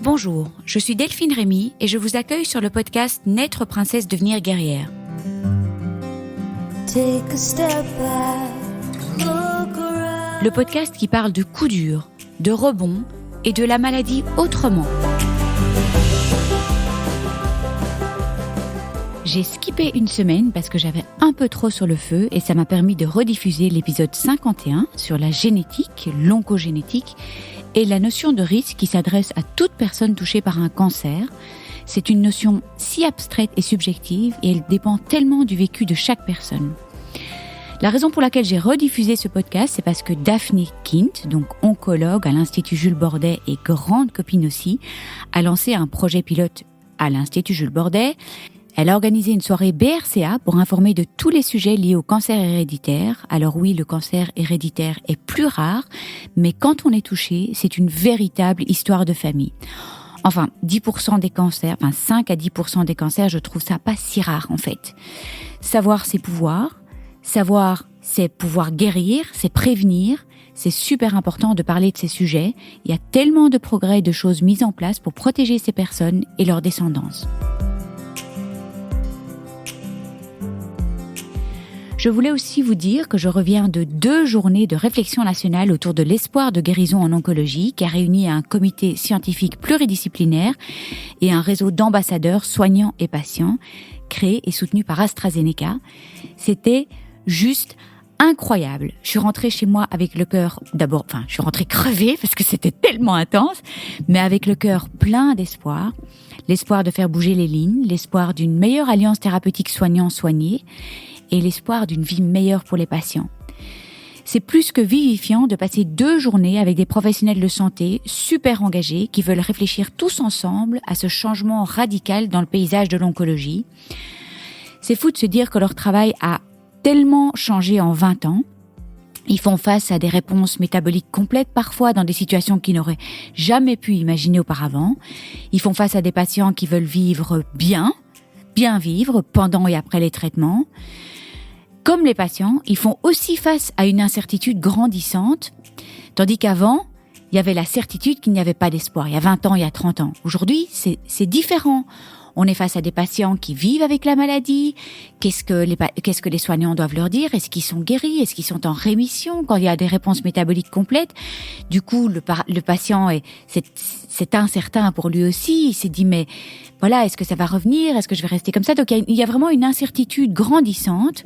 Bonjour, je suis Delphine Rémy et je vous accueille sur le podcast Naître princesse, devenir guerrière. Le podcast qui parle de coups durs, de rebonds et de la maladie autrement. J'ai skippé une semaine parce que j'avais un peu trop sur le feu et ça m'a permis de rediffuser l'épisode 51 sur la génétique, l'oncogénétique et la notion de risque qui s'adresse à toute personne touchée par un cancer. C'est une notion si abstraite et subjective et elle dépend tellement du vécu de chaque personne. La raison pour laquelle j'ai rediffusé ce podcast, c'est parce que Daphne Kint, donc oncologue à l'Institut Jules Bordet et grande copine aussi, a lancé un projet pilote à l'Institut Jules Bordet. Elle a organisé une soirée BRCA pour informer de tous les sujets liés au cancer héréditaire. Alors oui, le cancer héréditaire est plus rare, mais quand on est touché, c'est une véritable histoire de famille. Enfin, 10% des cancers, 5 à 10% des cancers, je trouve ça pas si rare en fait. Savoir ses pouvoirs, savoir c'est pouvoir guérir, c'est prévenir, c'est super important de parler de ces sujets. Il y a tellement de progrès et de choses mises en place pour protéger ces personnes et leur descendance. Je voulais aussi vous dire que je reviens de 2 journées de réflexion nationale autour de l'espoir de guérison en oncologie qui a réuni un comité scientifique pluridisciplinaire et un réseau d'ambassadeurs soignants et patients créé et soutenu par AstraZeneca. C'était juste incroyable. Je suis rentrée chez moi avec le cœur, je suis rentrée crevée parce que c'était tellement intense, mais avec le cœur plein d'espoir. L'espoir de faire bouger les lignes, l'espoir d'une meilleure alliance thérapeutique soignant-soigné et l'espoir d'une vie meilleure pour les patients. C'est plus que vivifiant de passer 2 journées avec des professionnels de santé super engagés qui veulent réfléchir tous ensemble à ce changement radical dans le paysage de l'oncologie. C'est fou de se dire que leur travail a tellement changé en 20 ans. Ils font face à des réponses métaboliques complètes parfois dans des situations qu'ils n'auraient jamais pu imaginer auparavant. Ils font face à des patients qui veulent vivre bien vivre pendant et après les traitements. Comme les patients, ils font aussi face à une incertitude grandissante, tandis qu'avant, il y avait la certitude qu'il n'y avait pas d'espoir. Il y a 20 ans, il y a 30 ans. Aujourd'hui, c'est différent. On est face à des patients qui vivent avec la maladie. Qu'est-ce que les soignants doivent leur dire? Est-ce qu'ils sont guéris? Est-ce qu'ils sont en rémission quand il y a des réponses métaboliques complètes? Du coup, le patient c'est incertain pour lui aussi. Il s'est dit, mais voilà, est-ce que ça va revenir? Est-ce que je vais rester comme ça? Donc, il y a vraiment une incertitude grandissante.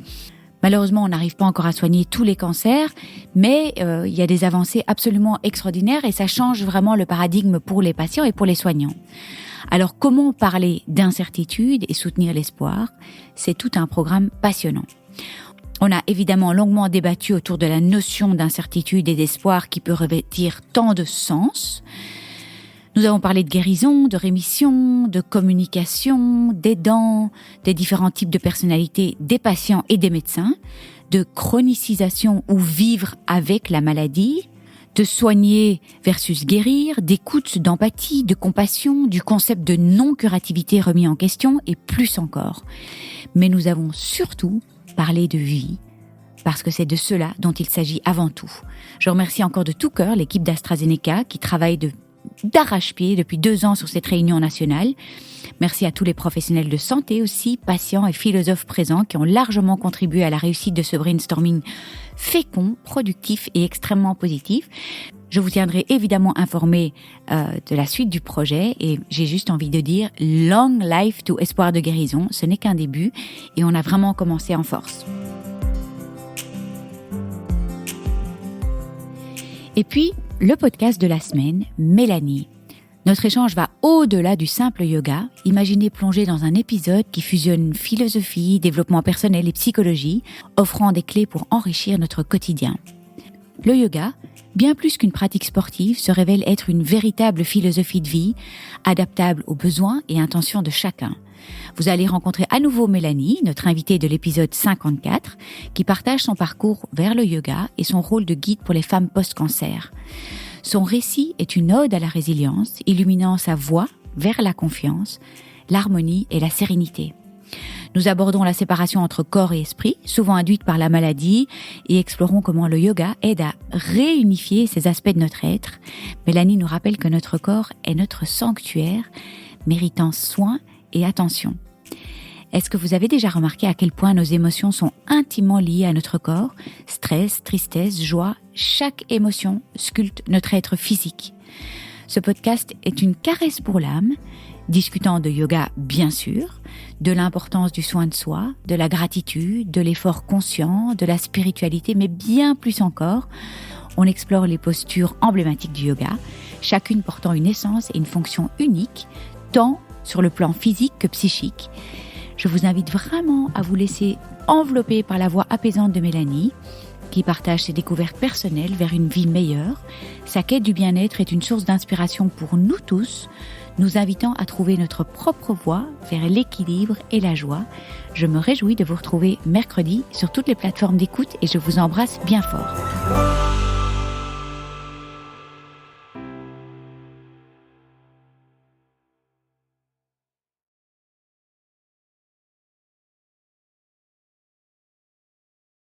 Malheureusement, on n'arrive pas encore à soigner tous les cancers, mais il y a des avancées absolument extraordinaires et ça change vraiment le paradigme pour les patients et pour les soignants. Alors, comment parler d'incertitude et soutenir l'espoir? C'est tout un programme passionnant. On a évidemment longuement débattu autour de la notion d'incertitude et d'espoir qui peut revêtir tant de sens. Nous avons parlé de guérison, de rémission, de communication, d'aidants, des différents types de personnalités des patients et des médecins, de chronicisation ou vivre avec la maladie, de soigner versus guérir, d'écoute, d'empathie, de compassion, du concept de non-curativité remis en question et plus encore. Mais nous avons surtout parlé de vie, parce que c'est de cela dont il s'agit avant tout. Je remercie encore de tout cœur l'équipe d'AstraZeneca qui travaille d'arrache-pied depuis 2 ans sur cette réunion nationale. Merci à tous les professionnels de santé aussi, patients et philosophes présents qui ont largement contribué à la réussite de ce brainstorming fécond, productif et extrêmement positif. Je vous tiendrai évidemment informé de la suite du projet et j'ai juste envie de dire long life to espoir de guérison. Ce n'est qu'un début et on a vraiment commencé en force. Et puis, le podcast de la semaine, Mélanie. Notre échange va au-delà du simple yoga. Imaginez plonger dans un épisode qui fusionne philosophie, développement personnel et psychologie, offrant des clés pour enrichir notre quotidien. Le yoga, bien plus qu'une pratique sportive, se révèle être une véritable philosophie de vie, adaptable aux besoins et intentions de chacun. Vous allez rencontrer à nouveau Mélanie, notre invitée de l'épisode 54, qui partage son parcours vers le yoga et son rôle de guide pour les femmes post-cancer. Son récit est une ode à la résilience, illuminant sa voie vers la confiance, l'harmonie et la sérénité. Nous abordons la séparation entre corps et esprit, souvent induite par la maladie, et explorons comment le yoga aide à réunifier ces aspects de notre être. Mélanie nous rappelle que notre corps est notre sanctuaire, méritant soin et attention. Est-ce que vous avez déjà remarqué à quel point nos émotions sont intimement liées à notre corps ? Stress, tristesse, joie, chaque émotion sculpte notre être physique. Ce podcast est une caresse pour l'âme, discutant de yoga bien sûr, de l'importance du soin de soi, de la gratitude, de l'effort conscient, de la spiritualité, mais bien plus encore. On explore les postures emblématiques du yoga, chacune portant une essence et une fonction unique, tant sur le plan physique que psychique. Je vous invite vraiment à vous laisser envelopper par la voix apaisante de Mélanie, qui partage ses découvertes personnelles vers une vie meilleure. Sa quête du bien-être est une source d'inspiration pour nous tous, nous invitant à trouver notre propre voie vers l'équilibre et la joie. Je me réjouis de vous retrouver mercredi sur toutes les plateformes d'écoute et je vous embrasse bien fort.